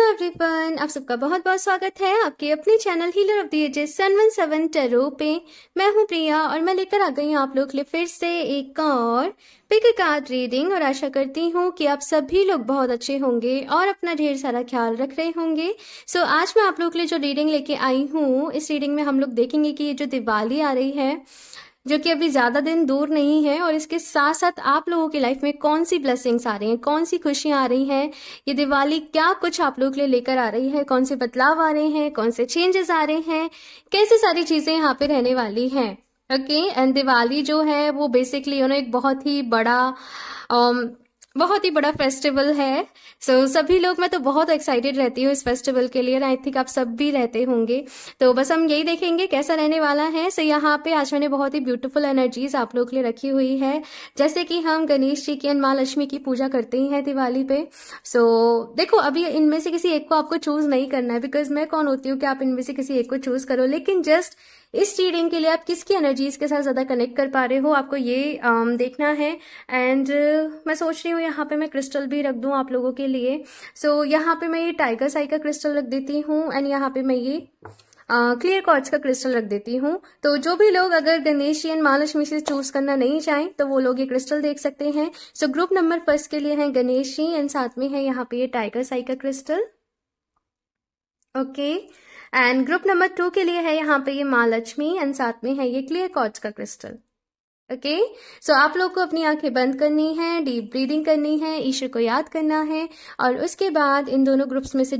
Everyone, आप सबका बहुत बहुत स्वागत है आपके अपने channel healer of the ages 717 tarot पे। मैं हूं प्रिया और मैं लेकर आ गई हूं आप लोग के लिए फिर से एक और पिक कार्ड रीडिंग। और आशा करती हूं कि आप सभी लोग बहुत अच्छे होंगे और अपना ढेर सारा ख्याल रख रहे होंगे। सो आज मैं आप लोग के लिए जो रीडिंग लेके आई हूँ, इस रीडिंग में हम लोग देखेंगे कि ये जो दिवाली आ रही है, जो कि अभी ज़्यादा दिन दूर नहीं है, और इसके साथ साथ आप लोगों की लाइफ में कौन सी ब्लेसिंग्स आ रही हैं, कौन सी खुशियां आ रही हैं, ये दिवाली क्या कुछ आप लोगों के लिए लेकर आ रही है, कौन से बदलाव आ रहे हैं, कौन से चेंजेस आ रहे हैं, कैसी सारी चीज़ें यहाँ पे रहने वाली हैं। ओके, एंड दिवाली जो है वो बेसिकली एक बहुत ही बड़ा फेस्टिवल है। सभी लोग, मैं तो बहुत एक्साइटेड रहती हूँ इस फेस्टिवल के लिए, आई थिंक आप सब भी रहते होंगे। तो बस हम यही देखेंगे कैसा रहने वाला है। यहाँ पे आज मैंने बहुत ही ब्यूटीफुल एनर्जीज आप लोग के लिए रखी हुई है, जैसे कि हम गणेश जी की एंड माँ लक्ष्मी की पूजा करते ही हैं दिवाली पे। देखो, अभी इनमें से किसी एक को आपको चूज नहीं करना है, बिकॉज मैं कौन होती हूँ कि आप इनमें से किसी एक को चूज करो, लेकिन जस्ट इस रीडिंग के लिए आप किसकी एनर्जीज के साथ ज्यादा कनेक्ट कर पा रहे हो, आपको ये देखना है। एंड मैं सोच रही हूँ यहाँ पे मैं क्रिस्टल भी रख दूँ आप लोगों के लिए। यहाँ पे मैं ये टाइगर साई का क्रिस्टल रख देती हूँ, एंड यहाँ पे मैं ये क्लियर क्वार्ट्ज का क्रिस्टल रख देती हूँ। तो जो भी लोग अगर गणेश जी एंड महालक्ष्मी से चूज करना नहीं चाहें तो वो लोग ये क्रिस्टल देख सकते हैं। ग्रुप नंबर 1 के लिए है गणेश जी, एंड साथ में है यहाँ पे ये टाइगर साई का crystal. Okay, and group number 2 के लिए है यहाँ पे ये माँ लक्ष्मी, एंड साथ में है ये क्लियर क्वार्ट्ज का क्रिस्टल। ओके, आप लोग को अपनी आंखें बंद करनी है, डीप ब्रीदिंग करनी है, ईश्वर को याद करना है, और उसके बाद इन दोनों ग्रुप्स में से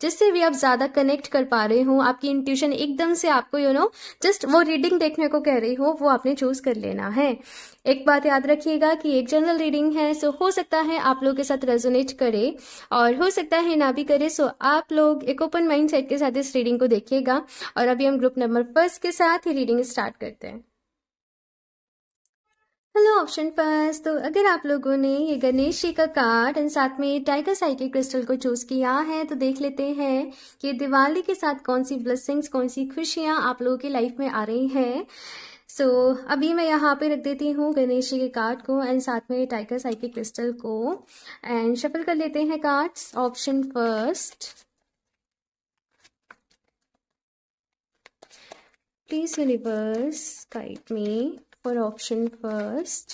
जिससे भी आप ज्यादा कनेक्ट कर पा रहे हो, आपकी इंट्यूशन एकदम से आपको जस्ट वो रीडिंग देखने को कह रही हो, वो आपने चूज कर लेना है। एक बात याद रखिएगा कि एक जनरल रीडिंग है, हो सकता है आप लोग के साथ रेजोनेट करे और हो सकता है ना भी करे। आप लोग एक ओपन माइंड सेट के साथ इस रीडिंग को देखिएगा। और अभी हम ग्रुप नंबर 1 के साथ ही रीडिंग स्टार्ट करते हैं। Hello option first. तो अगर आप लोगों ने ये गणेश जी का कार्ड एंड साथ में टाइगर साई के क्रिस्टल को चूज किया है, तो देख लेते हैं कि दिवाली के साथ कौन सी ब्लेसिंग्स, कौन सी खुशियां आप लोगों की लाइफ में आ रही हैं। अभी मैं यहाँ पे रख देती हूँ गणेश जी के कार्ड को एंड साथ में टाइगर साई के क्रिस्टल को, एंड शफल कर लेते हैं cards. Option first, please universe guide me for option first.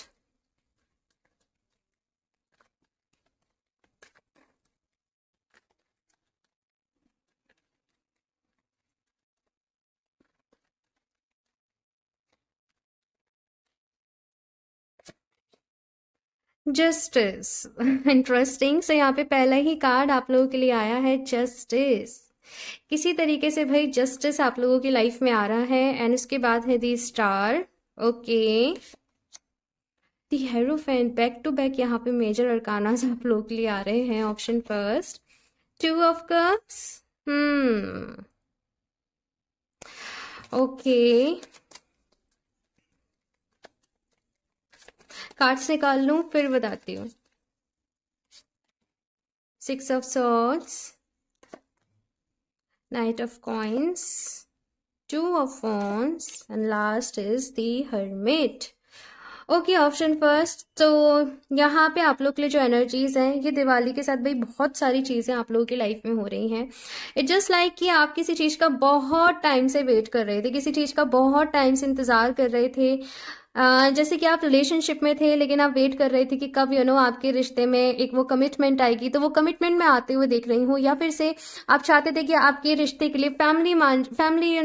Justice, interesting. यहाँ पे पहला ही कार्ड आप लोगों के लिए आया है जस्टिस। किसी तरीके से भाई जस्टिस आप लोगों की लाइफ में आ रहा है, एंड उसके बाद है the star. Okay, the hierophant, back to back यहाँ पे मेजर अरकाना आप लोगों के लिए आ रहे हैं। Option first, 2 of cups. Okay, cards निकाल लूं फिर बताती हूँ। 6 of swords, night of coins, 2 of wands, and last is the hermit. Okay, option first. तो यहाँ पे आप लोग के लिए जो एनर्जीज हैं, ये दिवाली के साथ भाई बहुत सारी चीजें आप लोगों की लाइफ में हो रही हैं। इट जस्ट लाइक कि आप किसी चीज का बहुत टाइम से वेट कर रहे थे, किसी चीज का बहुत टाइम से इंतजार कर रहे थे। जैसे कि आप रिलेशनशिप में थे, लेकिन आप वेट कर रहे थे कि कब आपके रिश्ते में एक वो कमिटमेंट आएगी, तो वो कमिटमेंट में आते हुए देख रही हूँ। या फिर से आप चाहते थे कि आपके रिश्ते के लिए फैमिली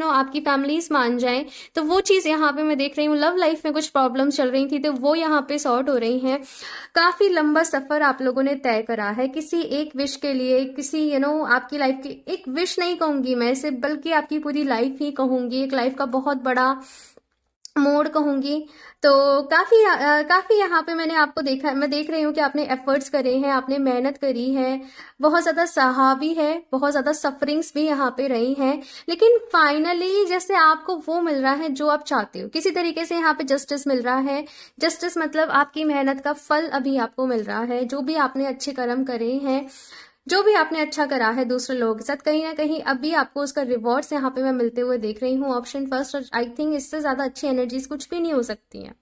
आपकी फैमिलीज मान जाए, तो वो चीज यहाँ पे मैं देख रही हूँ। लव लाइफ में कुछ प्रॉब्लम्स चल रही थी, तो वो यहाँ पे सॉर्ट हो रही हैं। काफी लंबा सफर आप लोगों ने तय करा है किसी एक विश के लिए, किसी आपकी लाइफ की एक विश नहीं कहूंगी मैं इसे, बल्कि आपकी पूरी लाइफ ही कहूंगी, एक लाइफ का बहुत बड़ा मोड कहूंगी। तो काफी यहाँ पे मैंने आपको देखा, मैं देख रही हूँ कि आपने एफर्ट्स करे हैं, आपने मेहनत करी है, बहुत ज्यादा सहा भी है, बहुत ज्यादा सफरिंग्स भी यहाँ पे रही हैं, लेकिन फाइनली जैसे आपको वो मिल रहा है जो आप चाहते हो। किसी तरीके से यहाँ पे जस्टिस मिल रहा है। जस्टिस मतलब आपकी मेहनत का फल अभी आपको मिल रहा है। जो भी आपने अच्छे कर्म करे हैं, जो भी आपने अच्छा करा है दूसरे लोगों के साथ, कहीं ना कहीं अभी आपको उसका रिवॉर्ड्स यहाँ पे मैं मिलते हुए देख रही हूँ। ऑप्शन फर्स्ट, और आई थिंक इससे ज्यादा अच्छी एनर्जीज कुछ भी नहीं हो सकती हैं।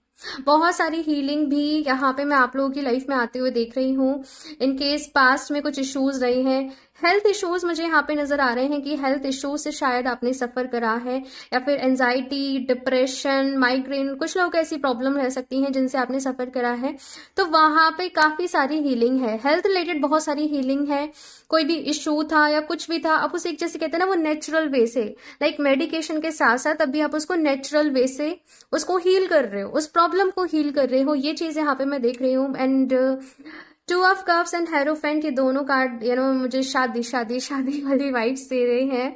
बहुत सारी हीलिंग भी यहाँ पे मैं आप लोगों की लाइफ में आते हुए देख रही हूँ। इन केस पास्ट में कुछ इश्यूज रहे हैं, हेल्थ इश्यूज मुझे यहाँ पे नजर आ रहे हैं कि हेल्थ इश्यूज से शायद आपने सफर करा है, या फिर एंजाइटी, डिप्रेशन, माइग्रेन, कुछ लोग ऐसी प्रॉब्लम रह सकती हैं जिनसे आपने सफर करा है। तो वहां पे काफी सारी हीलिंग है, हेल्थ रिलेटेड बहुत सारी हीलिंग है। कोई भी इश्यू था या कुछ भी था, आप उसे एक जैसे कहते हैं ना वो नेचुरल वे से, लाइक मेडिकेशन के साथ साथ अभी आप उसको नेचुरल वे से उसको हील कर रहे हो, उस प्रॉब्लम को हील कर रहे हो। ये चीज यहाँ पे मैं देख रही हूँ। And two of cups and hierophant, ये दोनों कार्ड मुझे शादी शादी शादी वाली वाइब्स दे रहे हैं।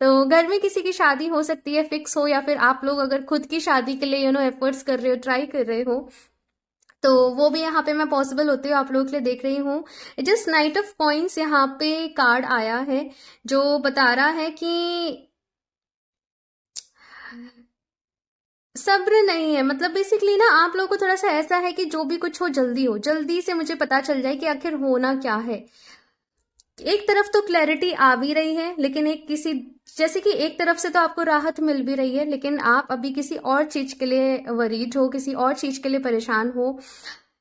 तो घर में किसी की शादी हो सकती है, फिक्स हो, या फिर आप लोग अगर खुद की शादी के लिए एफर्ट्स कर रहे हो, ट्राई कर रहे हो, तो वो भी यहाँ पे मैं पॉसिबल होते हुए आप लोगों के लिए देख रही हूँ। जस्ट नाइट ऑफ कॉइंस यहाँ पे कार्ड आया है जो बता रहा है कि सब्र नहीं है। मतलब बेसिकली ना आप लोगों को थोड़ा सा ऐसा है कि जो भी कुछ हो, जल्दी से मुझे पता चल जाए कि आखिर होना क्या है। एक तरफ तो क्लैरिटी आ भी रही है, लेकिन एक किसी जैसे कि एक तरफ से तो आपको राहत मिल भी रही है, लेकिन आप अभी किसी और चीज के लिए वरीड हो, किसी और चीज के लिए परेशान हो,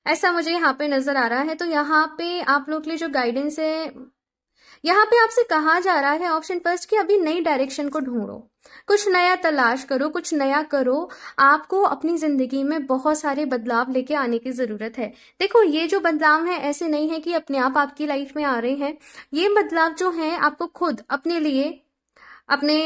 ऐसा मुझे यहाँ पे नजर आ रहा है। तो यहाँ पे आप लोग के लिए जो गाइडेंस है, यहाँ पे आपसे कहा जा रहा है ऑप्शन फर्स्ट कि अभी नई डायरेक्शन को ढूंढो, कुछ नया तलाश करो, कुछ नया करो। आपको अपनी जिंदगी में बहुत सारे बदलाव लेके आने की जरूरत है। देखो ये जो बदलाव है ऐसे नहीं है कि अपने आप आपकी लाइफ में आ रहे हैं। ये बदलाव जो है आपको खुद अपने लिए, अपने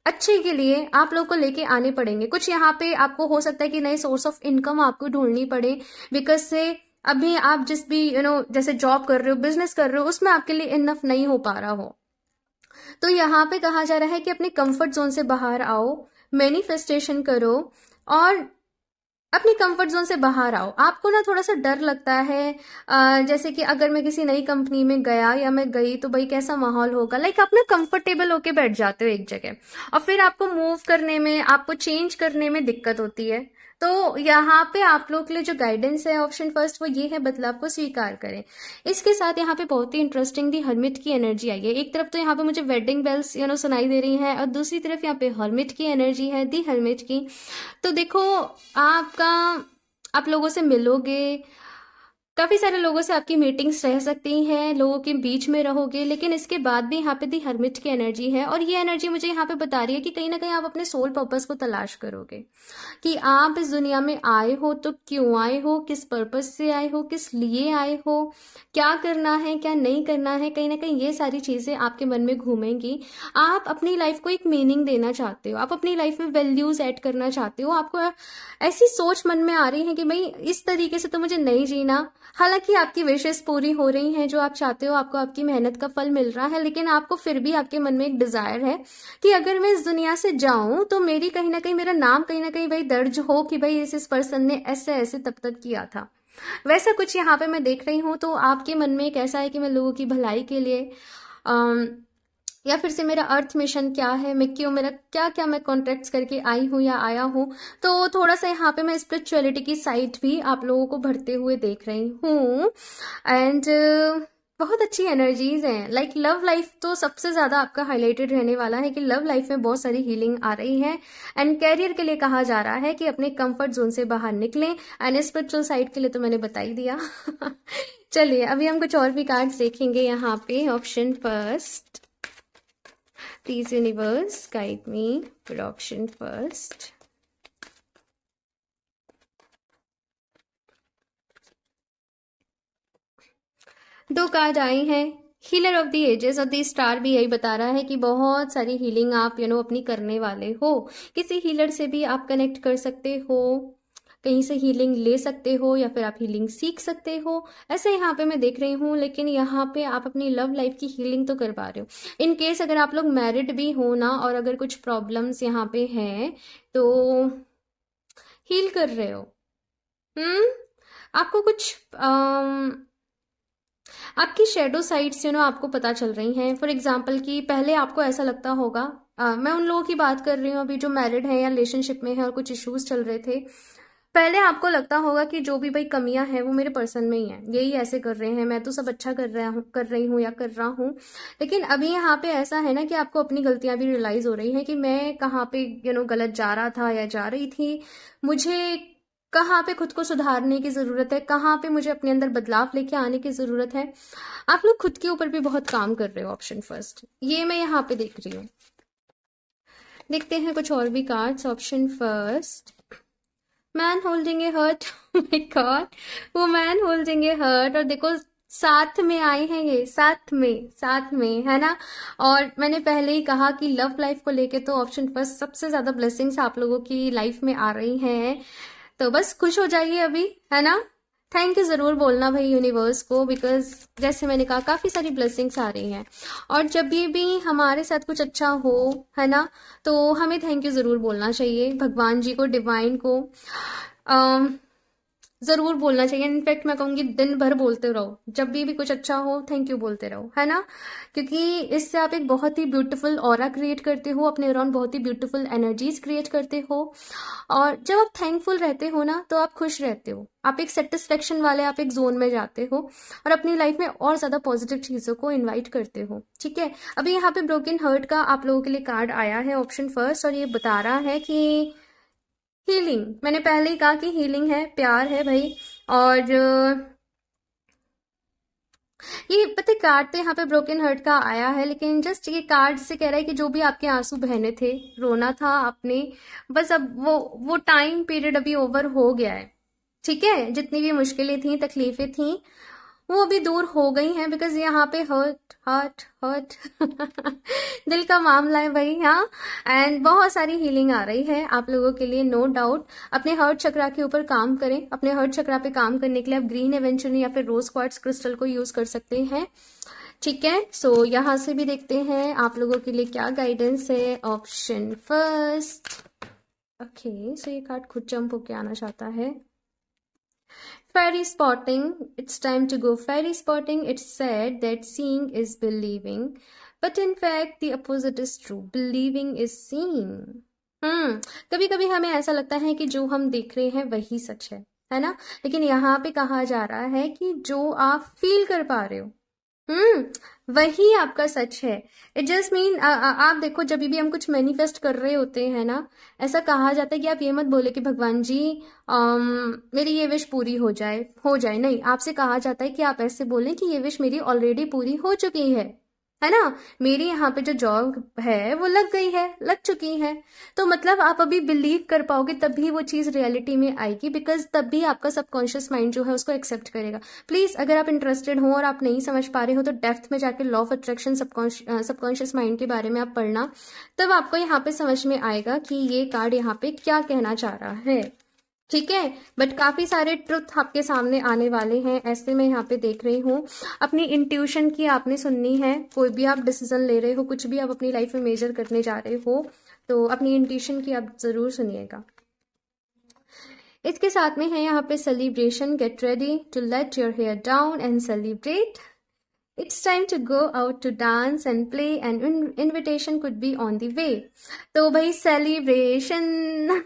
अच्छे के लिए आप लोग को लेके आने पड़ेंगे। कुछ यहाँ पे आपको हो सकता है कि नए सोर्स ऑफ इनकम आपको ढूंढनी पड़े, बिकॉज से अभी आप जिस भी जैसे जॉब कर रहे हो, बिजनेस कर रहे हो, उसमें आपके लिए इनफ नहीं हो पा रहा हो। तो यहाँ पे कहा जा रहा है कि अपने कंफर्ट जोन से बाहर आओ, मैनिफेस्टेशन करो, और अपनी कंफर्ट जोन से बाहर आओ। आपको ना थोड़ा सा डर लगता है, जैसे कि अगर मैं किसी नई कंपनी में गया या मैं गई तो भाई कैसा माहौल होगा, लाइक आप ना कंफर्टेबल होके बैठ जाते हो एक जगह, और फिर आपको मूव करने में, आपको चेंज करने में दिक्कत होती है। तो यहाँ पे आप लोग के लिए जो गाइडेंस है ऑप्शन फर्स्ट वो ये है, बदलाव को स्वीकार करें। इसके साथ यहाँ पे बहुत ही इंटरेस्टिंग दी हर्मिट की एनर्जी आई है। एक तरफ तो यहाँ पे मुझे वेडिंग बेल्स सुनाई दे रही है, और दूसरी तरफ यहाँ पे हर्मिट की एनर्जी है, दी हर्मिट की। तो देखो आपका, आप लोगों से मिलोगे, काफी सारे लोगों से आपकी मीटिंग्स रह सकती हैं, लोगों के बीच में रहोगे, लेकिन इसके बाद भी यहाँ पे दी हर्मिट की एनर्जी है। और ये एनर्जी मुझे यहाँ पे बता रही है कि कहीं ना कहीं आप अपने सोल पर्पस को तलाश करोगे, कि आप इस दुनिया में आए हो तो क्यों आए हो, किस पर्पस से आए हो, किस लिए आए हो, क्या करना है, क्या नहीं करना है। कहीं ना कहीं ये सारी चीजें आपके मन में घूमेंगी। आप अपनी लाइफ को एक मीनिंग देना चाहते हो, आप अपनी लाइफ में वैल्यूज ऐड करना चाहते हो। आपको ऐसी सोच मन में आ रही है कि भाई इस तरीके से तो मुझे नहीं जीना। हालांकि आपकी विशेष पूरी हो रही हैं, जो आप चाहते हो, आपको आपकी मेहनत का फल मिल रहा है, लेकिन आपको फिर भी आपके मन में एक डिजायर है कि अगर मैं इस दुनिया से जाऊं तो मेरी कहीं ना कहीं, मेरा नाम कहीं ना कहीं भाई दर्ज हो कि भाई इस पर्सन ने ऐसे ऐसे तब तक किया था। वैसा कुछ यहाँ पे मैं देख रही हूँ। तो आपके मन में एक ऐसा है कि मैं लोगों की भलाई के लिए, या फिर से मेरा अर्थ मिशन क्या है, मैं क्यों, मेरा क्या क्या मैं कॉन्ट्रैक्ट्स करके आई हूँ या आया हूँ। तो थोड़ा सा यहाँ पे मैं स्पिरिचुअलिटी की साइड भी आप लोगों को बढ़ते हुए देख रही हूँ। एंड बहुत अच्छी एनर्जीज हैं। लाइक लव लाइफ तो सबसे ज्यादा आपका हाईलाइटेड रहने वाला है कि लव लाइफ में बहुत सारी हीलिंग आ रही है। एंड कैरियर के लिए कहा जा रहा है कि अपने कंफर्ट जोन से बाहर निकलें। एंड स्पिरिचुअल साइड के लिए तो मैंने बता ही दिया। चलिए अभी हम कुछ और भी कार्ड्स देखेंगे यहाँ पे। Option first, please universe guide me for option first. दो कार्ड आई हैं, हीलर ऑफ द एजेस और द स्टार भी यही बता रहा है कि बहुत सारी हीलिंग आप अपनी करने वाले हो। किसी हीलर से भी आप कनेक्ट कर सकते हो, कहीं से हीलिंग ले सकते हो, या फिर आप हीलिंग सीख सकते हो, ऐसे यहाँ पे मैं देख रही हूँ। लेकिन यहाँ पे आप अपनी लव लाइफ की हीलिंग तो कर पा रहे हो। इन केस अगर आप लोग मैरिड भी हो ना, और अगर कुछ प्रॉब्लम्स यहाँ पे हैं तो हील कर रहे हो। आपको कुछ आपकी शेडो साइड्स आपको पता चल रही हैं। फॉर एग्जाम्पल कि पहले आपको ऐसा लगता होगा, मैं उन लोगों की बात कर रही हूँ अभी जो मैरिड हैं या रिलेशनशिप में हैं और कुछ इश्यूज चल रहे थे। पहले आपको लगता होगा कि जो भी भाई कमियां हैं वो मेरे पर्सन में ही है, यही ऐसे कर रहे हैं, मैं तो सब अच्छा कर रही हूँ या कर रहा हूँ। लेकिन अभी यहाँ पे ऐसा है ना कि आपको अपनी गलतियां भी रियलाइज हो रही हैं कि मैं कहाँ पे गलत जा रहा था या जा रही थी। मुझे कहाँ पे खुद को सुधारने की ज़रूरत है, कहाँ पे मुझे अपने अंदर बदलाव लेके आने की ज़रूरत है। आप लोग खुद के ऊपर भी बहुत काम कर रहे हो। ऑप्शन फर्स्ट ये मैं यहाँ पे देख रही हूँ। देखते हैं कुछ और भी cards. Option first, man holding a heart. My god, वो मैन होल्डिंग ए हर्ट, और देखो साथ में आए हैं ये, साथ में है ना। और मैंने पहले ही कहा कि लव लाइफ को लेके तो ऑप्शन फर्स्ट सबसे ज्यादा ब्लेसिंग्स आप लोगों की लाइफ में आ रही हैं। तो बस खुश हो जाइए अभी, है ना। थैंक यू जरूर बोलना भाई यूनिवर्स को, बिकॉज जैसे मैंने कहा काफी सारी ब्लेसिंग्स आ रही हैं। और जब भी हमारे साथ कुछ अच्छा हो, है ना, तो हमें थैंक यू जरूर बोलना चाहिए भगवान जी को, डिवाइन को। जरूर बोलना चाहिए। इनफैक्ट मैं कहूंगी दिन भर बोलते रहो, जब भी कुछ अच्छा हो थैंक यू बोलते रहो, है ना। क्योंकि इससे आप एक बहुत ही ब्यूटीफुल ऑरा क्रिएट करते हो, अपने अराउंड बहुत ही ब्यूटीफुल एनर्जीज क्रिएट करते हो। और जब आप थैंकफुल रहते हो ना, तो आप खुश रहते हो, आप एक सेटिस्फेक्शन वाले आप एक जोन में जाते हो, और अपनी लाइफ में और ज्यादा पॉजिटिव चीजों को इन्वाइट करते हो। ठीक है, अभी यहाँ पे ब्रोकन हर्ट का आप लोगों के लिए कार्ड आया है ऑप्शन फर्स्ट, और ये बता रहा है कि हीलिंग, मैंने पहले ही कहा कि हीलिंग है, प्यार है भाई। और ये पता है कार्ड तो यहाँ पे ब्रोकन हर्ट का आया है, लेकिन जस्ट ये कार्ड से कह रहा है कि जो भी आपके आंसू बहने थे, रोना था आपने, बस अब वो टाइम पीरियड अभी ओवर हो गया है। ठीक है, जितनी भी मुश्किलें थी, तकलीफें थी, वो अभी दूर हो गई हैं। बिकॉज यहाँ पे हर्ट हर्ट हर्ट दिल का मामला है भाई, हाँ। एंड बहुत सारी हीलिंग आ रही है आप लोगों के लिए, नो डाउट। अपने हर्ट चक्रा के ऊपर काम करें। अपने हर्ट चक्रा पे काम करने के लिए आप ग्रीन एवेंचुरी या फिर रोज क्वार्ट्ज क्रिस्टल को यूज कर सकते हैं। ठीक है, सो यहाँ से भी देखते हैं आप लोगों के लिए क्या गाइडेंस है। ऑप्शन फर्स्ट, ओके, सो ये कार्ड खुद जंप होके आना चाहता है। Fairy spotting, it's time to go fairy spotting. It's said that seeing is believing, but in fact the opposite is true. Believing is seeing. कभी कभी हमें ऐसा लगता है कि जो हम देख रहे हैं वही सच है ना। लेकिन यहाँ पे कहा जा रहा है कि जो आप फील कर पा रहे हो, वही आपका सच है। इट जस्ट मीन आप देखो, जब भी हम कुछ मैनिफेस्ट कर रहे होते हैं ना, ऐसा कहा जाता है कि आप ये मत बोले कि भगवान जी मेरी ये विश पूरी हो जाए। नहीं, आपसे कहा जाता है कि आप ऐसे बोलें कि ये विश मेरी ऑलरेडी पूरी हो चुकी है ना। मेरी यहाँ पे जो जॉब है वो लग चुकी है। तो मतलब आप अभी बिलीव कर पाओगे, तभी वो चीज रियलिटी में आएगी, बिकॉज तभी आपका सबकॉन्शियस माइंड जो है उसको एक्सेप्ट करेगा। प्लीज अगर आप इंटरेस्टेड हो और आप नहीं समझ पा रहे हो, तो डेप्थ में जाके law of attraction, subconscious mind के बारे में आप पढ़ना, तब आपको यहाँ पे समझ में आएगा कि ये कार्ड यहाँ पे क्या कहना चाह रहा है। ठीक है, बट काफी सारे ट्रुथ आपके सामने आने वाले हैं, ऐसे मैं यहाँ पे देख रही हूँ। अपनी इंट्यूशन की आपने सुननी है। कोई भी आप डिसीजन ले रहे हो, कुछ भी आप अपनी लाइफ में मेजर करने जा रहे हो, तो अपनी इंट्यूशन की आप जरूर सुनिएगा। इसके साथ में है यहाँ पे celebration. Get ready to let your hair down and celebrate. It's time to go out to dance and play, and invitation could be on the way. तो भाई सेलिब्रेशन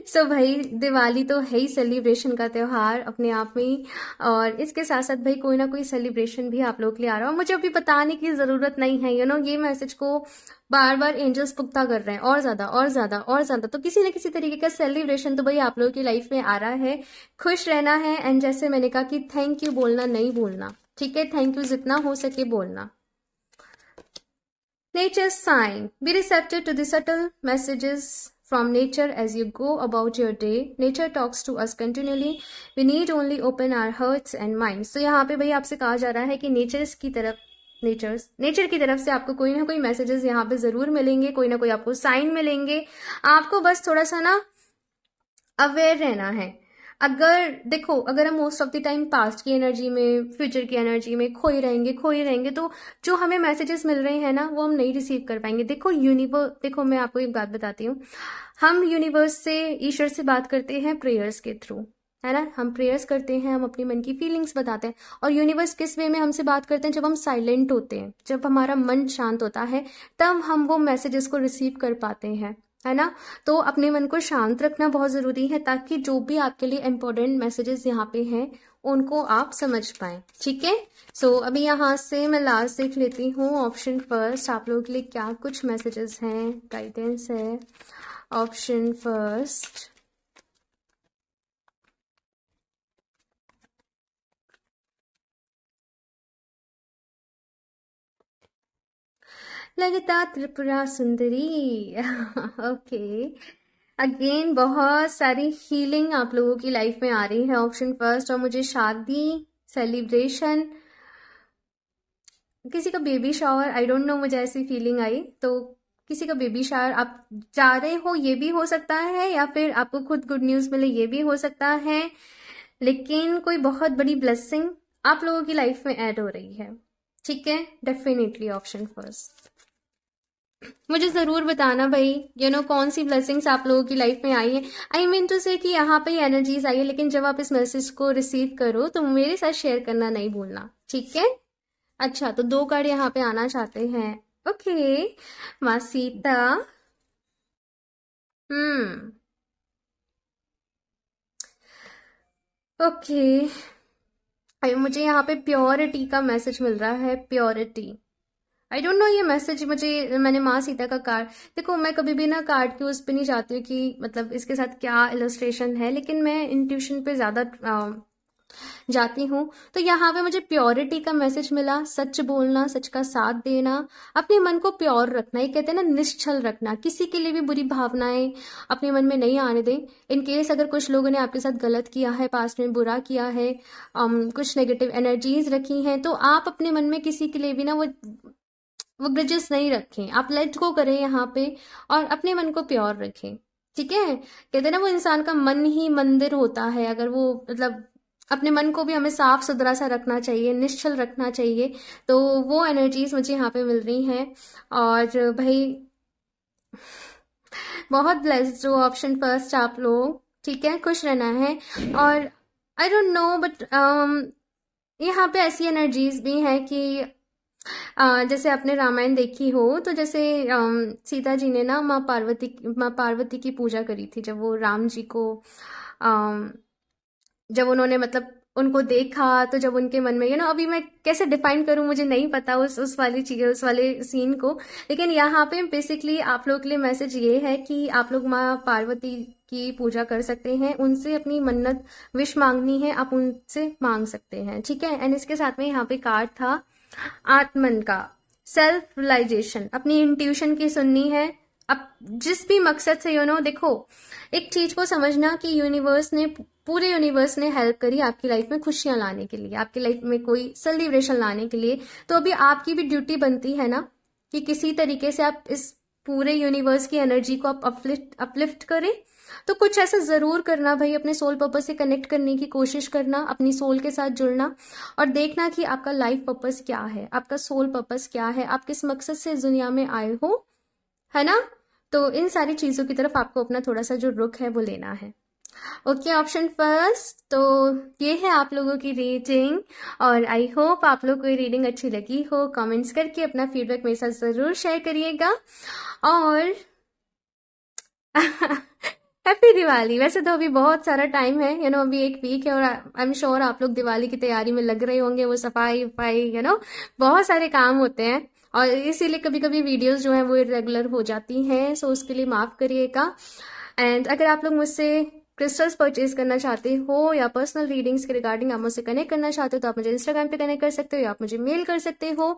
सो भाई दिवाली तो है ही सेलिब्रेशन का त्योहार अपने आप में ही, और इसके साथ साथ भाई कोई ना कोई सेलिब्रेशन भी आप लोग के लिए आ रहा है। मुझे अभी बताने की जरूरत नहीं है, ये मैसेज को बार बार एंजल्स पुख्ता कर रहे हैं, और ज्यादा और ज्यादा और ज्यादा। तो किसी न किसी तरीके का सेलिब्रेशन तो भाई आप लोगों की लाइफ में आ रहा है। खुश रहना है, एंड जैसे मैंने कहा कि थैंक यू बोलना नहीं भूलना। ठीक है, थैंक यू जितना हो सके बोलना। Nature's sign. Be receptive to the subtle messages from nature as you go about your day. Nature talks to us continually. We need only open our hearts and minds. तो यहाँ पे भाई आपसे कहा जा रहा है कि नेचर की तरफ से आपको कोई ना कोई मैसेजेस यहाँ पे जरूर मिलेंगे, कोई ना कोई आपको साइन मिलेंगे। आपको बस थोड़ा सा ना अवेयर रहना है। अगर हम most of the time past की एनर्जी में, फ्यूचर की एनर्जी में खोए रहेंगे, तो जो हमें मैसेजेस मिल रहे हैं ना, वो हम नहीं रिसीव कर पाएंगे। देखो मैं आपको एक बात बताती हूँ। हम यूनिवर्स से, ईश्वर से बात करते हैं प्रेयर्स के थ्रू, है ना। हम प्रेयर्स करते हैं, हम अपनी मन की फीलिंग्स बताते हैं, और यूनिवर्स किस वे में हमसे बात करते हैं? जब हम साइलेंट होते हैं, जब हमारा मन शांत होता है, तब हम वो मैसेजेस को रिसीव कर पाते हैं, है ना। तो अपने मन को शांत रखना बहुत जरूरी है, ताकि जो भी आपके लिए इंपॉर्टेंट मैसेजेस यहाँ पे हैं उनको आप समझ पाए। ठीक है, सो अभी यहाँ से मैं लास्ट देख लेती हूँ। ऑप्शन फर्स्ट, आप लोगों के लिए क्या कुछ मैसेजेस हैं, गाइडेंस है। ऑप्शन फर्स्ट, लगता त्रिपुरा सुंदरी। ओके, अगेन बहुत सारी हीलिंग आप लोगों की लाइफ में आ रही है। ऑप्शन फर्स्ट, और मुझे शादी, सेलिब्रेशन, किसी का baby shower, I don't know, मुझे ऐसी फीलिंग आई। तो किसी का बेबी शावर आप जा रहे हो, ये भी हो सकता है, या फिर आपको खुद गुड न्यूज़ मिले, ये भी हो सकता है। लेकिन कोई बहुत बड़ी ब्लेसिंग आप लोगों की लाइफ में ऐड हो रही है। ठीक है, डेफिनेटली ऑप्शन फर्स्ट। मुझे ज़रूर बताना भाई, कौन सी ब्लेसिंग्स आप लोगों की लाइफ में आई है। आई मीन टू से कि यहाँ पे एनर्जीज आई है, लेकिन जब आप इस मैसेज को रिसीव करो तो मेरे साथ शेयर करना नहीं भूलना, ठीक है। अच्छा, तो 2 कार्ड यहाँ पे आना चाहते हैं। ओके, माँ सीता। हम्म। ओके, मुझे यहाँ पे प्योरिटी का मैसेज मिल रहा है, प्योरिटी। आई डोंट नो ये मैसेज मुझे, मैंने माँ सीता का कार्ड, देखो मैं कभी भी ना कार्ड के उस पे नहीं जाती हूँ कि मतलब इसके साथ क्या इलस्ट्रेशन है, लेकिन मैं इंट्यूशन पे ज़्यादा जाती हूँ। तो यहाँ पे मुझे प्योरिटी का मैसेज मिला, सच बोलना, सच का साथ देना, अपने मन को प्योर रखना, ये कहते हैं ना निश्चल रखना, किसी के लिए भी बुरी भावनाएं अपने मन में नहीं आने दें। इन केस अगर कुछ लोगों ने आपके साथ गलत किया है, पास्ट में बुरा किया है, कुछ नेगेटिव एनर्जीज रखी हैं, तो आप अपने मन में किसी के लिए भी ना वो ग्रजेस नहीं रखें, आप लेट गो करें यहाँ पे, और अपने मन को प्योर रखें। ठीक है, कहते हैं ना वो इंसान का मन ही मंदिर होता है। अगर वो मतलब अपने मन को भी हमें साफ सुथरा सा रखना चाहिए, निश्चल रखना चाहिए। तो वो एनर्जीज मुझे यहाँ पे मिल रही हैं। और भाई बहुत ब्लेस्ड हो, ऑप्शन फर्स्ट आप लोग, ठीक है, खुश रहना है। और आई डोंट नो बट यहाँ पे ऐसी एनर्जीज भी हैं कि जैसे आपने रामायण देखी हो, तो जैसे सीता जी ने ना माँ पार्वती की पूजा करी थी, जब वो राम जी को अम, जब उन्होंने मतलब उनको देखा, तो जब उनके मन में अभी मैं कैसे डिफाइन करूं, मुझे नहीं पता उस वाली चीज, उस वाले सीन को। लेकिन यहाँ पे बेसिकली आप लोग के लिए मैसेज ये है कि आप लोग माँ पार्वती की पूजा कर सकते हैं, उनसे अपनी मन्नत विश मांगनी है, आप उनसे मांग सकते हैं, ठीक है। एंड इसके साथ में यहाँ पे कार्ड था आत्मन का, सेल्फ रियलाइजेशन, अपनी इंट्यूशन की सुननी है। अब जिस भी मकसद से देखो, एक चीज को समझना कि पूरे यूनिवर्स ने हेल्प करी आपकी लाइफ में खुशियां लाने के लिए, आपकी लाइफ में कोई सेलिब्रेशन लाने के लिए। तो अभी आपकी भी ड्यूटी बनती है ना कि किसी तरीके से आप इस पूरे यूनिवर्स की एनर्जी को आप अपलिफ्ट करें। तो कुछ ऐसा जरूर करना भाई, अपने सोल पर्पस से कनेक्ट करने की कोशिश करना, अपनी सोल के साथ जुड़ना, और देखना कि आपका लाइफ पर्पस क्या है, आपका सोल पर्पस क्या है, आप किस मकसद से इस दुनिया में आए हो, है ना। तो इन सारी चीजों की तरफ आपको अपना थोड़ा सा जो रुख है वो लेना है। ओके, ऑप्शन फर्स्ट, तो ये है आप लोगों की रीडिंग। और आई होप आप लोग को ये रीडिंग अच्छी लगी हो। कमेंट्स करके अपना फीडबैक मेरे साथ जरूर शेयर करिएगा। और हैप्पी दिवाली। वैसे तो अभी बहुत सारा टाइम है, अभी 1 वीक है, और आई एम श्योर आप लोग दिवाली की तैयारी में लग रहे होंगे, वो सफाई वफाई, बहुत सारे काम होते हैं, और इसीलिए कभी कभी वीडियोस जो हैं वो इरेगुलर हो जाती हैं, सो उसके लिए माफ करिएगा। एंड अगर आप लोग मुझसे क्रिस्टल्स परचेज करना चाहते हो, या पर्सनल रीडिंग्स के रिगार्डिंग आप मुझसे कनेक्ट करना चाहते हो, तो आप मुझे इंस्टाग्राम पे कनेक्ट कर सकते हो, या आप मुझे मेल कर सकते हो।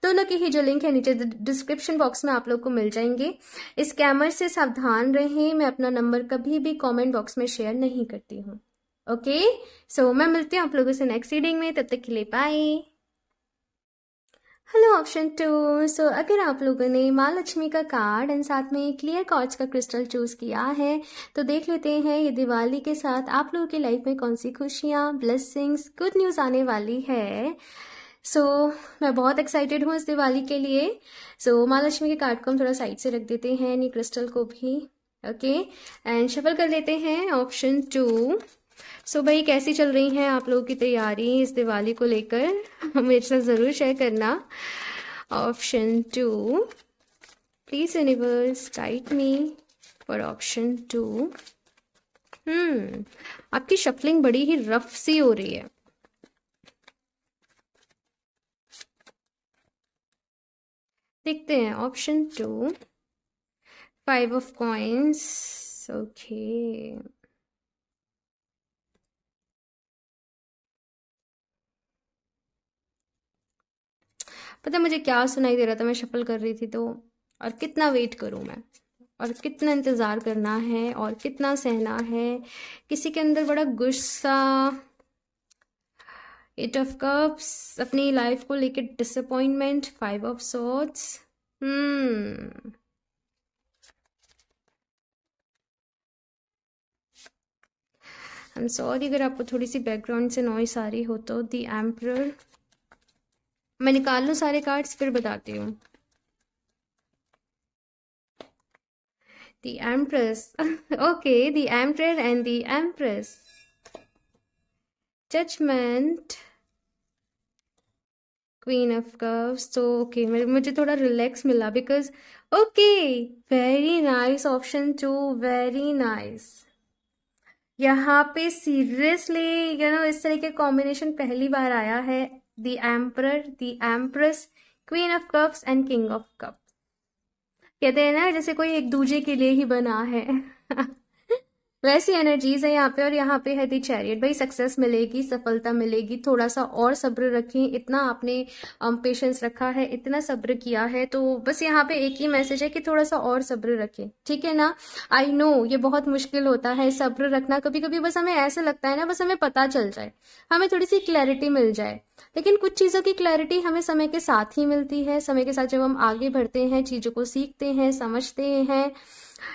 दोनों की ही जो लिंक है नीचे डिस्क्रिप्शन बॉक्स में आप लोग को मिल जाएंगे। स्कैमर से सावधान रहें, मैं अपना नंबर कभी भी कमेंट बॉक्स में शेयर नहीं करती हूँ। ओके, सो मैं मिलती हूँ आप लोगों से नेक्स्ट रीडिंग में, तब तक के लिए बाय। Hello option 2। सो अगर आप लोगों ने माँ लक्ष्मी का कार्ड एंड साथ में क्लियर क्वार्ट्ज का क्रिस्टल चूज किया है, तो देख लेते हैं ये दिवाली के साथ आप लोगों की लाइफ में कौन सी खुशियाँ, ब्लेसिंग्स, गुड न्यूज़ आने वाली है। सो मैं बहुत एक्साइटेड हूँ इस दिवाली के लिए। सो माँ लक्ष्मी के कार्ड को हम थोड़ा साइड से रख देते हैं, नी क्रिस्टल को भी। ओके, एंड शफल कर लेते हैं ऑप्शन 2। सो भाई कैसी चल रही हैं आप लोगों की तैयारी इस दिवाली को लेकर, मेरे साथ ज़रूर शेयर करना। Option 2, please universe guide me for option 2। आपकी शफलिंग बड़ी ही रफ सी हो रही है। देखते हैं ऑप्शन 2, 5 ऑफ कॉइंस। ओके, पता है मुझे क्या सुनाई दे रहा था, मैं शफल कर रही थी तो, और कितना वेट करूं मैं, और कितना इंतज़ार करना है, और कितना सहना है, किसी के अंदर बड़ा गुस्सा, एट ऑफ कप्स, अपनी लाइफ को लेके disappointment, five of swords. I am sorry अगर आपको थोड़ी सी बैकग्राउंड से नॉइस आ रही हो तो। द एम्परर, मैं निकाल लूँ सारे कार्ड्स फिर बताती हूँ। The empress okay, the emperor and the empress, judgement, queen of cups. तो ओके, मुझे थोड़ा रिलैक्स मिला because okay, very nice option 2, very nice. यहाँ पे सीरियसली इस तरह के कॉम्बिनेशन पहली बार आया है। The emperor, the empress, queen of cups and king of cups. कहते हैं ना जैसे कोई एक दूजे के लिए ही बना है वैसी एनर्जीज है यहाँ पे। और यहाँ पे है दी चैरियट, भाई सक्सेस मिलेगी, सफलता मिलेगी, थोड़ा सा और सब्र रखें। इतना आपने पेशेंस रखा है, इतना सब्र किया है, तो बस यहाँ पे एक ही मैसेज है कि थोड़ा सा और सब्र रखें, ठीक है ना। आई नो ये बहुत मुश्किल होता है सब्र रखना, कभी कभी बस हमें ऐसा लगता है ना, बस हमें पता चल जाए, हमें थोड़ी सी क्लैरिटी मिल जाए। लेकिन कुछ चीज़ों की क्लैरिटी हमें समय के साथ ही मिलती है। समय के साथ जब हम आगे बढ़ते हैं, चीज़ों को सीखते हैं, समझते हैं।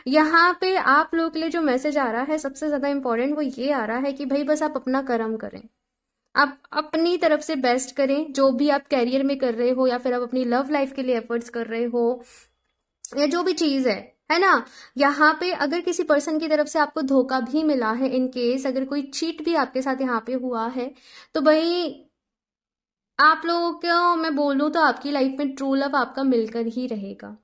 यहाँ पे आप लोगों के लिए जो मैसेज आ रहा है सबसे ज्यादा इंपॉर्टेंट वो ये आ रहा है कि भाई बस आप अपना कर्म करें, आप अपनी तरफ से बेस्ट करें, जो भी आप कैरियर में कर रहे हो, या फिर आप अपनी लव लाइफ के लिए एफर्ट्स कर रहे हो, या जो भी चीज है ना। यहाँ पे अगर किसी पर्सन की तरफ से आपको धोखा भी मिला है, इन केस अगर कोई चीट भी आपके साथ यहाँ पे हुआ है, तो भाई आप लोगों को मैं बोलूँ तो आपकी लाइफ में ट्रू लव आपका मिलकर ही रहेगा,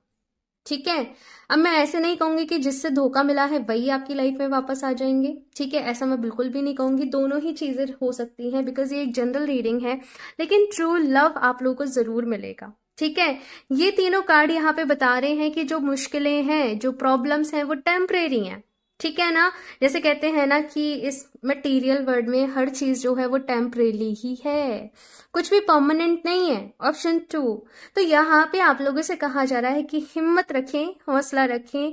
ठीक है। अब मैं ऐसे नहीं कहूंगी कि जिससे धोखा मिला है वही आपकी लाइफ में वापस आ जाएंगे, ठीक है, ऐसा मैं बिल्कुल भी नहीं कहूंगी। दोनों ही चीजें हो सकती हैं बिकॉज ये एक जनरल रीडिंग है, लेकिन ट्रू लव आप लोगों को जरूर मिलेगा, ठीक है। ये तीनों कार्ड यहाँ पे बता रहे हैं कि जो मुश्किलें हैं, जो प्रॉब्लम्स हैं, वो टेम्परेरी हैं, ठीक है ना। जैसे कहते हैं ना कि इस मटेरियल वर्ल्ड में हर चीज जो है वो टेम्परेरी ही है, कुछ भी परमानेंट नहीं है। ऑप्शन 2, तो यहाँ पे आप लोगों से कहा जा रहा है कि हिम्मत रखें, हौसला रखें,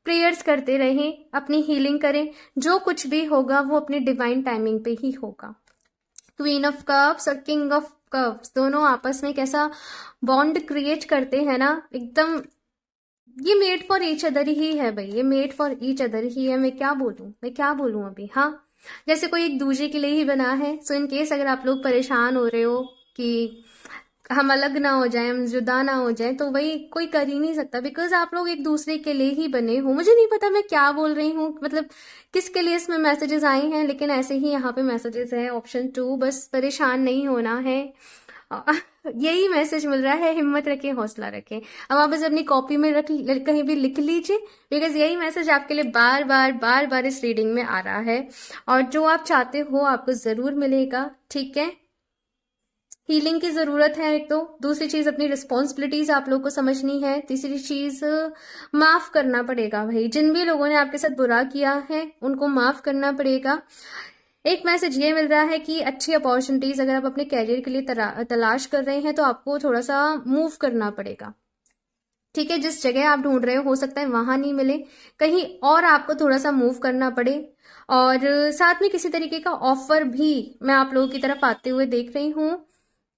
प्रेयर्स करते रहें, अपनी हीलिंग करें, जो कुछ भी होगा वो अपनी डिवाइन टाइमिंग पे ही होगा। क्वीन ऑफ कप्स और किंग ऑफ कप्स दोनों आपस में कैसा बॉन्ड क्रिएट करते हैं ना, एकदम ये मेड फॉर ईच अदर ही है भाई, ये मेड फॉर ईच अदर ही है। मैं क्या बोलूं अभी। हाँ, जैसे कोई एक दूसरे के लिए ही बना है। सो इन केस अगर आप लोग परेशान हो रहे हो कि हम अलग ना हो जाएं, हम जुदा ना हो जाएं, तो वही कोई कर ही नहीं सकता बिकॉज आप लोग एक दूसरे के लिए ही बने हो। मुझे नहीं पता मैं क्या बोल रही हूँ, मतलब किसके लिए इसमें मैसेजेस आए हैं, लेकिन ऐसे ही यहाँ पे मैसेजेस हैं। ऑप्शन 2, बस परेशान नहीं होना है, यही मैसेज मिल रहा है। हिम्मत रखें, हौसला रखें। अब आप बस अपनी कॉपी में रख, कहीं भी लिख लीजिए, बिकॉज यही मैसेज आपके लिए बार बार बार बार इस रीडिंग में आ रहा है, और जो आप चाहते हो आपको जरूर मिलेगा, ठीक है। हीलिंग की जरूरत है एक तो, दूसरी चीज अपनी रिस्पॉन्सिबिलिटीज आप लोग को समझनी है, तीसरी चीज माफ करना पड़ेगा भाई। जिन भी लोगों ने आपके साथ बुरा किया है उनको माफ करना पड़ेगा। एक मैसेज ये मिल रहा है कि अच्छी अपॉर्चुनिटीज अगर आप अपने कैरियर के लिए तलाश कर रहे हैं तो आपको थोड़ा सा मूव करना पड़ेगा, ठीक है। जिस जगह आप ढूंढ रहे हो सकता है वहां नहीं मिले, कहीं और आपको थोड़ा सा मूव करना पड़े। और साथ में किसी तरीके का ऑफर भी मैं आप लोगों की तरफ आते हुए देख रही हूँ,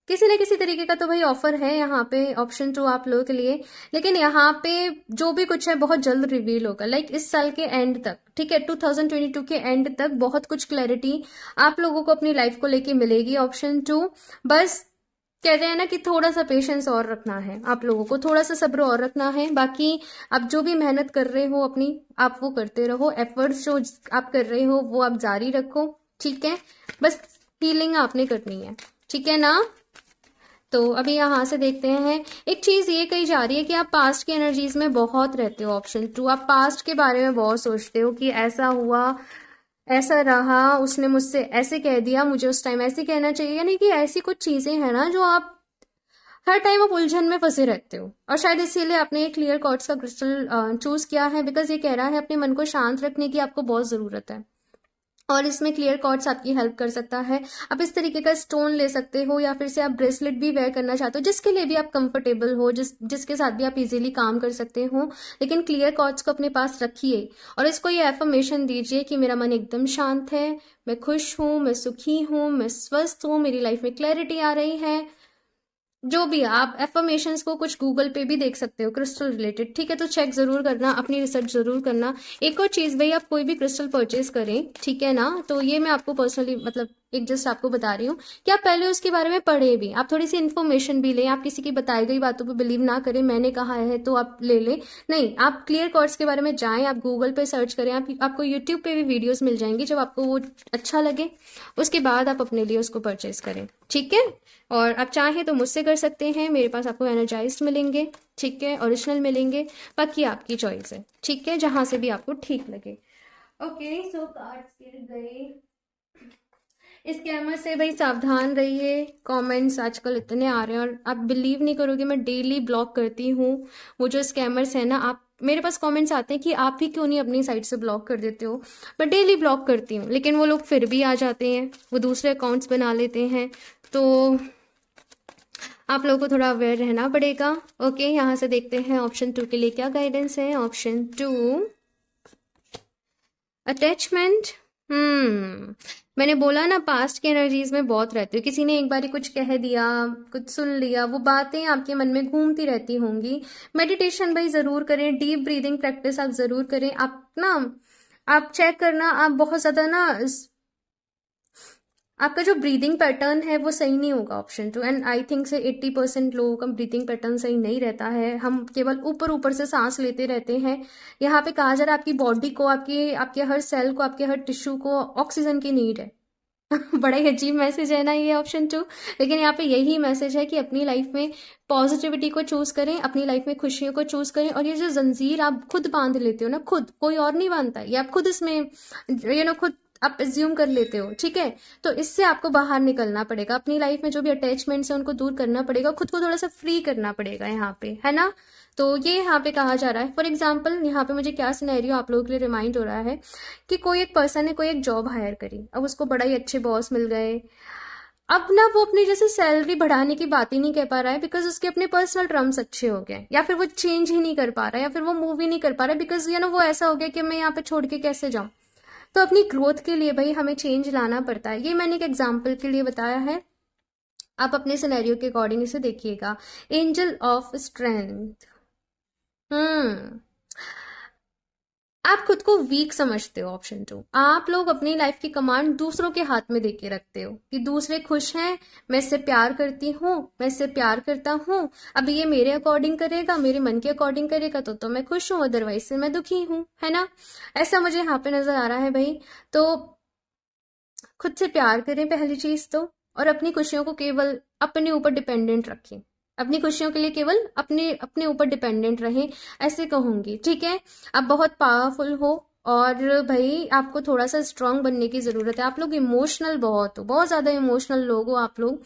किसी न किसी तरीके का तो भाई ऑफर है यहाँ पे। ऑप्शन 2 आप लोगों के लिए, लेकिन यहाँ पे जो भी कुछ है बहुत जल्द रिवील होगा, लाइक इस साल के एंड तक, ठीक है, 2022 के एंड तक बहुत कुछ क्लैरिटी आप लोगों को अपनी लाइफ को लेके मिलेगी। ऑप्शन 2, बस कह रहे हैं ना कि थोड़ा सा पेशेंस और रखना है, आप लोगों को थोड़ा सा सब्र और रखना है। बाकी आप जो भी मेहनत कर रहे हो अपनी, आप वो करते रहो, एफर्ट्स जो आप कर रहे हो वो आप जारी रखो, ठीक है। बस हीलिंग आपने करनी है, ठीक है ना। तो अभी यहाँ से देखते हैं, एक चीज ये कही जा रही है कि आप पास्ट की एनर्जीज में बहुत रहते हो। ऑप्शन 2, आप पास्ट के बारे में बहुत सोचते हो कि ऐसा हुआ, ऐसा रहा, उसने मुझसे ऐसे कह दिया, मुझे उस टाइम ऐसे कहना चाहिए, यानी कि ऐसी कुछ चीजें हैं ना जो आप हर टाइम आप उलझन में फंसे रहते हो। और शायद इसीलिए आपने एक क्लियर क्वार्ट्ज का क्रिस्टल चूज किया है, बिकॉज ये कह रहा है अपने मन को शांत रखने की आपको बहुत जरूरत है, और इसमें क्लियर कॉर्ड्स आपकी हेल्प कर सकता है। आप इस तरीके का स्टोन ले सकते हो, या फिर से आप ब्रेसलेट भी वेयर करना चाहते हो, जिसके लिए भी आप कंफर्टेबल हो, जिसके साथ भी आप इजीली काम कर सकते हो। लेकिन क्लियर कॉर्ड्स को अपने पास रखिए और इसको ये एफर्मेशन दीजिए कि मेरा मन एकदम शांत है, मैं खुश हूँ, मैं सुखी हूँ, मैं स्वस्थ हूँ, मेरी लाइफ में क्लैरिटी आ रही है। जो भी आप एफर्मेशंस को कुछ गूगल पे भी देख सकते हो क्रिस्टल रिलेटेड, ठीक है। तो चेक जरूर करना, अपनी रिसर्च जरूर करना। एक और चीज भाई, आप कोई भी क्रिस्टल परचेज करें, ठीक है ना, तो ये मैं आपको पर्सनली मतलब एक जस्ट आपको बता रही हूँ कि आप पहले उसके बारे में पढ़े भी, आप थोड़ी सी इन्फॉर्मेशन भी लें। आप किसी की बताई गई बातों पे बिलीव ना करें, मैंने कहा है तो आप ले लें, नहीं। आप क्लियर कॉर्ड्स के बारे में जाएं, आप गूगल पे सर्च करें, आपको यूट्यूब पे भी वीडियोस मिल जाएंगी। जब आपको वो अच्छा लगे उसके बाद आप अपने लिए उसको परचेज करें, ठीक है। और आप चाहें तो मुझसे कर सकते हैं, मेरे पास आपको एनर्जाइज्ड मिलेंगे, ठीक है, ओरिजिनल मिलेंगे। बाकी आपकी चॉइस है, ठीक है, जहां से भी आपको ठीक लगे। ओके, सो कार्ड्स गिर गए। स्कैमर से भाई सावधान रहिए। कमेंट्स आजकल इतने आ रहे हैं और आप बिलीव नहीं करोगे, मैं डेली ब्लॉक करती हूँ। वो जो स्कैमर्स है ना, आप मेरे पास कमेंट्स आते हैं कि आप ही क्यों नहीं अपनी साइट से ब्लॉक कर देते हो। मैं डेली ब्लॉक करती हूँ, लेकिन वो लोग फिर भी आ जाते हैं, वो दूसरे अकाउंट्स बना लेते हैं। तो आप लोगों को थोड़ा अवेयर रहना पड़ेगा। ओके, यहाँ से देखते हैं ऑप्शन 2 के लिए क्या गाइडेंस है। Option 2, attachment. मैंने बोला ना, पास्ट की एनर्जीज में बहुत रहती हो। किसी ने एक बारी कुछ कह दिया, कुछ सुन लिया, वो बातें आपके मन में घूमती रहती होंगी। मेडिटेशन भाई जरूर करें, डीप ब्रीदिंग प्रैक्टिस आप जरूर करें। आप ना, आप चेक करना, आप बहुत ज्यादा ना आपका जो ब्रीदिंग पैटर्न है वो सही नहीं होगा। ऑप्शन 2, एंड आई थिंक से 80% लोगों का ब्रीदिंग पैटर्न सही नहीं रहता है। हम केवल ऊपर ऊपर से सांस लेते रहते हैं। यहाँ पे कहा जा रहा है आपकी बॉडी को, आपके आपके हर सेल को, आपके हर टिश्यू को ऑक्सीजन की नीड है। बड़ा ही अजीब मैसेज है ना ये ऑप्शन 2, लेकिन यहाँ पे यही मैसेज है कि अपनी लाइफ में पॉजिटिविटी को चूज करें, अपनी लाइफ में खुशियों को चूज करें। और ये जो जंजीर आप खुद बांध लेते हो ना, खुद, कोई और नहीं बांधता, ये आप खुद इसमें खुद आप एज्यूम कर लेते हो, ठीक है। तो इससे आपको बाहर निकलना पड़ेगा। अपनी लाइफ में जो भी अटैचमेंट्स है उनको दूर करना पड़ेगा, खुद को थोड़ा सा फ्री करना पड़ेगा यहाँ पे, है ना। तो ये यहाँ पे कहा जा रहा है। फॉर एग्जाम्पल, यहाँ पे मुझे क्या सिनेरियो आप लोगों के लिए रिमाइंड हो रहा है कि कोई एक पर्सन ने कोई एक जॉब हायर करी, अब उसको बड़ा ही अच्छे बॉस मिल गए। अब ना वो अपनी जैसे सैलरी बढ़ाने की बात ही नहीं कह पा रहा है, बिकॉज उसके अपने पर्सनल टर्म्स अच्छे हो गए, या फिर वो चेंज ही नहीं कर पा रहा है, या फिर वो मूव ही नहीं कर पा रहा है, बिकॉज वो ऐसा हो गया कि मैं यहाँ पे छोड़ के कैसे जाऊं। तो अपनी ग्रोथ के लिए भाई हमें चेंज लाना पड़ता है। ये मैंने एक एग्जाम्पल के लिए बताया है, आप अपने सिनेरियो के अकॉर्डिंग इसे देखिएगा। Angel of strength. हम्म आप खुद को वीक समझते हो। ऑप्शन 2, आप लोग अपनी लाइफ की कमांड दूसरों के हाथ में देके रखते हो कि दूसरे खुश हैं, मैं इससे प्यार करती हूँ, मैं इससे प्यार करता हूँ, अब ये मेरे अकॉर्डिंग करेगा, मेरे मन के अकॉर्डिंग करेगा तो मैं खुश हूँ, अदरवाइज से मैं दुखी हूँ, है ना। ऐसा मुझे यहाँ पे नजर आ रहा है भाई। तो खुद से प्यार करें पहली चीज तो, और अपनी खुशियों को केवल अपने ऊपर डिपेंडेंट रखें। अपनी खुशियों के लिए केवल अपने अपने ऊपर डिपेंडेंट रहें, ऐसे कहूंगी, ठीक है। आप बहुत पावरफुल हो, और भाई आपको थोड़ा सा स्ट्रांग बनने की जरूरत है। आप लोग इमोशनल बहुत हो, बहुत ज्यादा इमोशनल लोग हो आप लोग।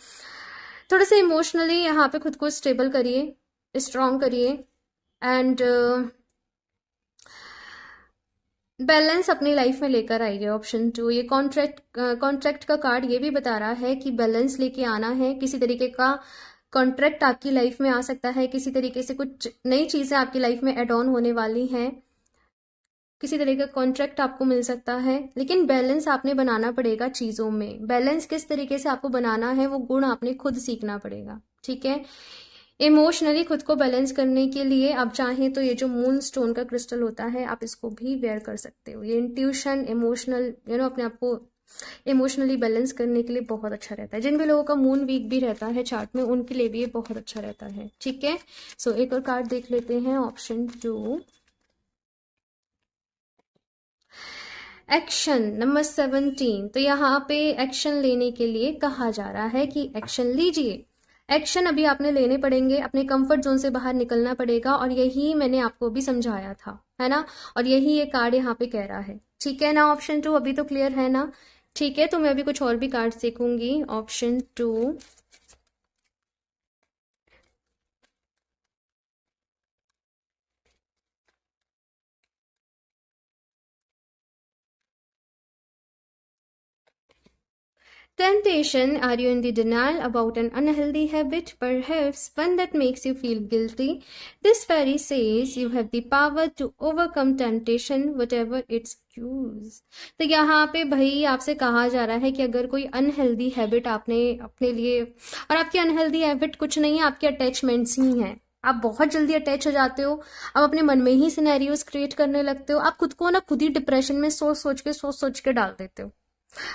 थोड़ा सा इमोशनली यहाँ पे खुद को स्टेबल करिए, स्ट्रांग करिए, एंड बैलेंस अपनी लाइफ में लेकर आइए। ऑप्शन 2, ये कॉन्ट्रैक्ट का कार्ड ये भी बता रहा है कि बैलेंस लेके आना है। किसी तरीके का कॉन्ट्रैक्ट आपकी लाइफ में आ सकता है, किसी तरीके से कुछ नई चीजें आपकी लाइफ में एड ऑन होने वाली हैं, किसी तरह का कॉन्ट्रैक्ट आपको मिल सकता है। लेकिन बैलेंस आपने बनाना पड़ेगा चीजों में। बैलेंस किस तरीके से आपको बनाना है वो गुण आपने खुद सीखना पड़ेगा, ठीक है। इमोशनली खुद को बैलेंस करने के लिए आप चाहें तो ये जो मून स्टोन का क्रिस्टल होता है, आप इसको भी वेयर कर सकते हो। ये इंट्यूशन, इमोशनल अपने आप को इमोशनली बैलेंस करने के लिए बहुत अच्छा रहता है। जिन भी लोगों का मून वीक भी रहता है चार्ट में, उनके लिए भी ये बहुत अच्छा रहता है, ठीक है। सो एक और कार्ड देख लेते हैं। Option 2, action number 17। तो यहाँ पे एक्शन लेने के लिए कहा जा रहा है कि एक्शन लीजिए। एक्शन अभी आपने लेने पड़ेंगे, अपने कंफर्ट जोन से बाहर निकलना पड़ेगा, और यही मैंने आपको भी समझाया था, है ना। और यही ये कार्ड यहाँ पे कह रहा है, ठीक है ना। ऑप्शन 2 अभी तो क्लियर है ना, ठीक है। तो मैं अभी कुछ और भी कार्ड देखूंगी। Option 2, Temptation, are you in the denial about an unhealthy habit, perhaps one that makes you feel guilty? This fairy says you have the power to overcome temptation, whatever its use. तो यहाँ पे भाई आपसे कहा जा रहा है कि अगर कोई अनहेल्दी हैबिट आपने अपने लिए, और आपकी अनहेल्दी हैबिट कुछ नहीं है, आपके अटैचमेंट्स ही हैं। आप बहुत जल्दी अटैच हो जाते हो, आप अपने मन में ही सिनेरियोज क्रिएट करने लगते हो, आप खुद को ना खुद ही डिप्रेशन में सोच सोच के डाल देते हो।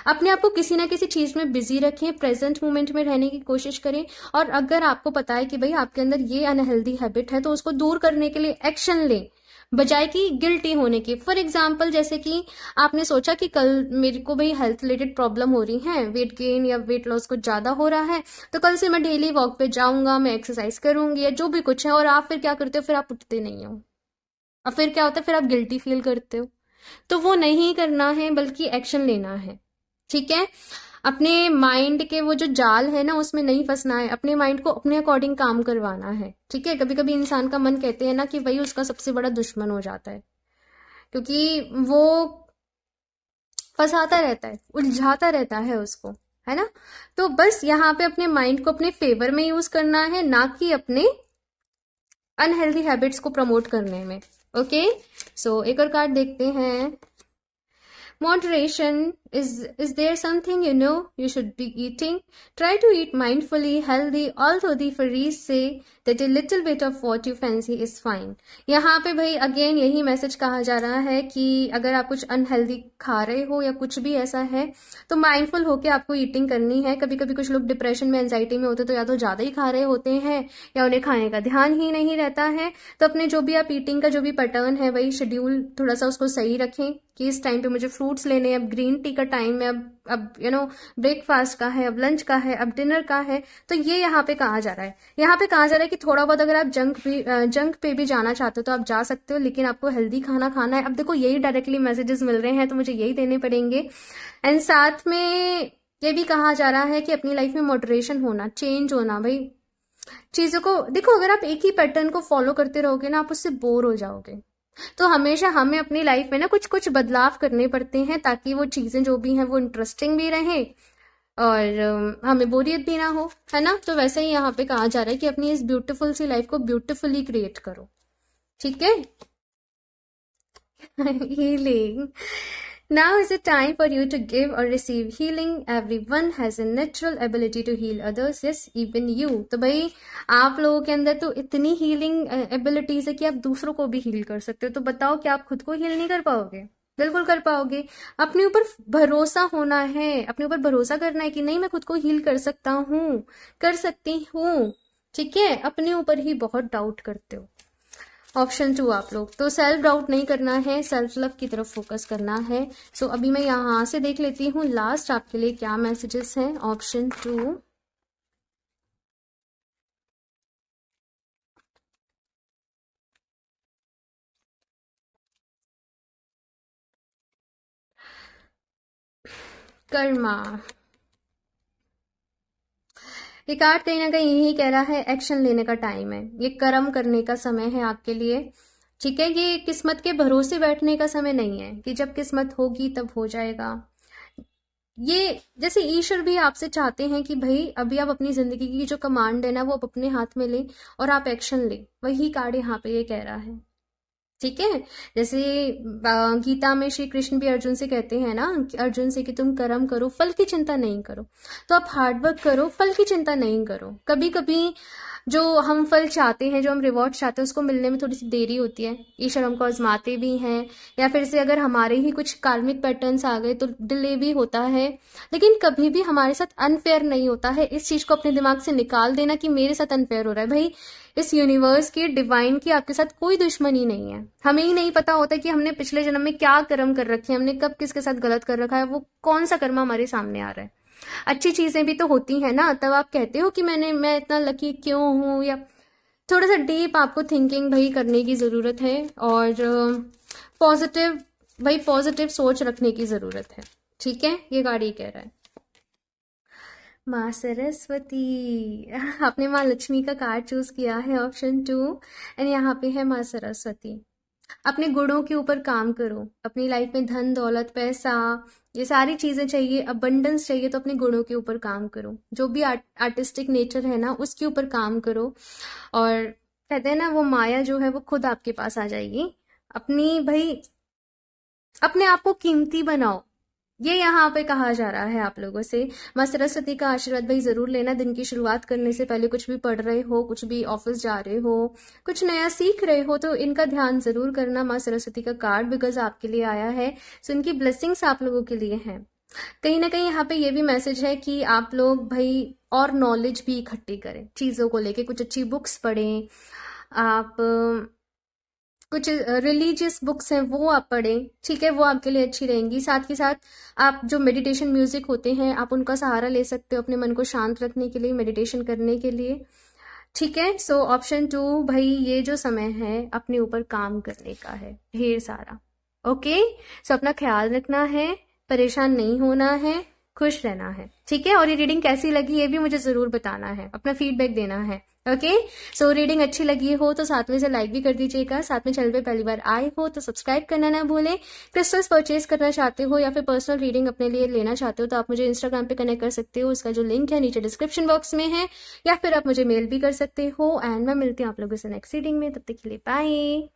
अपने आप को किसी ना किसी चीज में बिजी रखें, प्रेजेंट मोमेंट में रहने की कोशिश करें, और अगर आपको पता है कि भाई आपके अंदर ये अनहेल्दी हैबिट है तो उसको दूर करने के लिए एक्शन लें, बजाय कि गिल्टी होने की। फॉर एग्जाम्पल, जैसे कि आपने सोचा कि कल मेरे को भाई हेल्थ रिलेटेड प्रॉब्लम हो रही है, वेट गेन या वेट लॉस कुछ ज्यादा हो रहा है, तो कल से मैं डेली वॉक पे जाऊंगा, मैं एक्सरसाइज करूंगी या जो भी कुछ है, और आप फिर क्या करते हो, फिर आप उठते नहीं हो, और फिर क्या होता है, फिर आप गिल्टी फील करते हो। तो वो नहीं करना है, बल्कि एक्शन लेना है। ठीक है, अपने माइंड के वो जो जाल है ना उसमें नहीं फंसना है, अपने माइंड को अपने अकॉर्डिंग काम करवाना है। ठीक है, कभी कभी इंसान का मन कहते हैं ना कि वही उसका सबसे बड़ा दुश्मन हो जाता है, क्योंकि वो फंसाता रहता है, उलझाता रहता है उसको, है ना। तो बस यहाँ पे अपने माइंड को अपने फेवर में यूज करना है, ना कि अपने अनहेल्दी हैबिट्स को प्रमोट करने में। ओके, सो एक और कार्ड देखते हैं। Moderation, is there something you know you should be eating? Try to eat mindfully, healthy, although the fairies say that a little bit of what you fancy is fine. यहाँ पे भाई again यही message कहा जा रहा है कि अगर आप कुछ अनहेल्दी खा रहे हो या कुछ भी ऐसा है तो माइंडफुल होके आपको ईटिंग करनी है। कभी कभी कुछ लोग डिप्रेशन में, एंजाइटी में होते तो या तो ज्यादा ही खा रहे होते हैं या उन्हें खाने का ध्यान ही नहीं रहता है। तो अपने जो भी आप ईटिंग का जो भी पैटर्न है, वही शेड्यूल थोड़ा सा उसको सही रखें कि इस टाइम पे मुझे फ्रूट्स लेने हैं, अब ग्रीन टी का टाइम है, अब ब्रेकफास्ट का है, अब लंच का है, अब डिनर का है। तो ये यहाँ पे कहा जा रहा है, यहाँ पे कहा जा रहा है कि थोड़ा बहुत अगर आप जंक पे भी जाना चाहते हो तो आप जा सकते हो, लेकिन आपको हेल्दी खाना खाना है। अब देखो यही डायरेक्टली मैसेजेस मिल रहे हैं तो मुझे यही देने पड़ेंगे। एंड साथ में ये भी कहा जा रहा है कि अपनी लाइफ में मॉडरेशन होना, चेंज होना। भाई चीजों को देखो, अगर आप एक ही पैटर्न को फॉलो करते रहोगे ना, आप उससे बोर हो जाओगे। तो हमेशा हमें अपनी लाइफ में ना कुछ कुछ बदलाव करने पड़ते हैं, ताकि वो चीजें जो भी हैं वो इंटरेस्टिंग भी रहें और हमें बोरियत भी ना हो, है ना। तो वैसे ही यहाँ पे कहा जा रहा है कि अपनी इस ब्यूटीफुल सी लाइफ को ब्यूटीफुली क्रिएट करो। ठीक है। Healing. Now is the time for you to give or receive healing. Everyone has a natural ability to heal others. Yes, even you. तो भाई आप लोगों के अंदर तो इतनी हीलिंग एबिलिटीज है कि आप दूसरों को भी हील कर सकते हो। तो बताओ क्या आप खुद को हील नहीं कर पाओगे? बिल्कुल कर पाओगे। अपने ऊपर भरोसा होना है, अपने ऊपर भरोसा करना है कि नहीं, मैं खुद को हील कर सकता हूँ, कर सकती हूँ। ठीक है, अपने ऊपर ही बहुत डाउट करते हो। ऑप्शन 2 आप लोग तो सेल्फ डाउट नहीं करना है, सेल्फ लव की तरफ फोकस करना है। सो अभी मैं यहाँ से देख लेती हूँ लास्ट आपके लिए क्या मैसेजेस हैं। ऑप्शन 2, कर्मा। ये कार्ड कहीं ना कहीं यही कह रहा है, एक्शन लेने का टाइम है, ये कर्म करने का समय है आपके लिए। ठीक है, ये किस्मत के भरोसे बैठने का समय नहीं है कि जब किस्मत होगी तब हो जाएगा। ये जैसे ईश्वर भी आपसे चाहते हैं कि भाई अभी आप अपनी जिंदगी की जो कमांड है ना वो आप अपने हाथ में ले और आप एक्शन ले। वही कार्ड यहाँ पे ये कह रहा है। ठीक है, जैसे गीता में श्री कृष्ण भी अर्जुन से कहते हैं ना, अर्जुन से कि तुम कर्म करो, फल की चिंता नहीं करो। तो आप हार्डवर्क करो, फल की चिंता नहीं करो। कभी कभी जो हम फल चाहते हैं, जो हम रिवॉर्ड चाहते हैं, उसको मिलने में थोड़ी सी देरी होती है, ईश्वर हमको आजमाते भी हैं, या फिर से अगर हमारे ही कुछ कार्मिक पैटर्न्स आ गए तो डिले भी होता है। लेकिन कभी भी हमारे साथ अनफेयर नहीं होता है। इस चीज को अपने दिमाग से निकाल देना कि मेरे साथ अनफेयर हो रहा है। भाई इस यूनिवर्स की, डिवाइन की आपके साथ कोई दुश्मनी नहीं है। हमें ही नहीं पता होता कि हमने पिछले जन्म में क्या कर्म कर रखे हैं, हमने कब किसके साथ गलत कर रखा है, वो कौन सा कर्म हमारे सामने आ रहा है। अच्छी चीजें भी तो होती है ना, तब आप कहते हो कि मैं इतना लकी क्यों हूं। या थोड़ा सा डीप आपको थिंकिंग भाई करने की जरूरत है, और पॉजिटिव, भाई पॉजिटिव सोच रखने की जरूरत है। ठीक है, ये गाड़ी कह रहा है। माँ सरस्वती। आपने माँ लक्ष्मी का कार्ड चूज किया है, ऑप्शन 2, एंड यहाँ पे है माँ सरस्वती। अपने गुणों के ऊपर काम करो। अपनी लाइफ में धन दौलत पैसा ये सारी चीजें चाहिए, अबंडेंस चाहिए, तो अपने गुणों के ऊपर काम करो। जो भी आर्टिस्टिक नेचर है ना उसके ऊपर काम करो, और कहते हैं ना वो माया जो है वो खुद आपके पास आ जाएगी। अपनी भाई अपने आप को कीमती बनाओ, ये यहाँ पे कहा जा रहा है आप लोगों से। माँ सरस्वती का आशीर्वाद भाई जरूर लेना। दिन की शुरुआत करने से पहले कुछ भी पढ़ रहे हो, कुछ भी ऑफिस जा रहे हो, कुछ नया सीख रहे हो, तो इनका ध्यान जरूर करना। माँ सरस्वती का कार्ड बिकॉज आपके लिए आया है, सो इनकी ब्लेसिंग्स आप लोगों के लिए हैं। कहीं ना कहीं यहाँ पे ये भी मैसेज है कि आप लोग भाई और नॉलेज भी इकट्ठी करें चीज़ों को लेके। कुछ अच्छी बुक्स पढ़ें आप, कुछ रिलीजियस बुक्स हैं वो आप पढ़ें, ठीक है, वो आपके लिए अच्छी रहेंगी। साथ के साथ आप जो मेडिटेशन म्यूजिक होते हैं आप उनका सहारा ले सकते हो अपने मन को शांत रखने के लिए, मेडिटेशन करने के लिए, ठीक है। सो ऑप्शन 2 भाई, ये जो समय है अपने ऊपर काम करने का है ढेर सारा। ओके, सो अपना ख्याल रखना है, परेशान नहीं होना है, खुश रहना है, ठीक है। और ये रीडिंग कैसी लगी ये भी मुझे जरूर बताना है, अपना फीडबैक देना है। ओके, सो रीडिंग अच्छी लगी हो तो साथ में से लाइक भी कर दीजिएगा। साथ में चैनल पे पहली बार आए हो तो सब्सक्राइब करना ना भूलें। क्रिस्टल्स परचेज करना चाहते हो या फिर पर्सनल रीडिंग अपने लिए लेना चाहते हो तो आप मुझे इंस्टाग्राम पे कनेक्ट कर सकते हो, उसका जो लिंक है नीचे डिस्क्रिप्शन बॉक्स में है, या फिर आप मुझे मेल भी कर सकते हो। एंड मैं मिलती हूँ आप लोगों से नेक्स्ट रीडिंग में, तब तक के लिए बाय।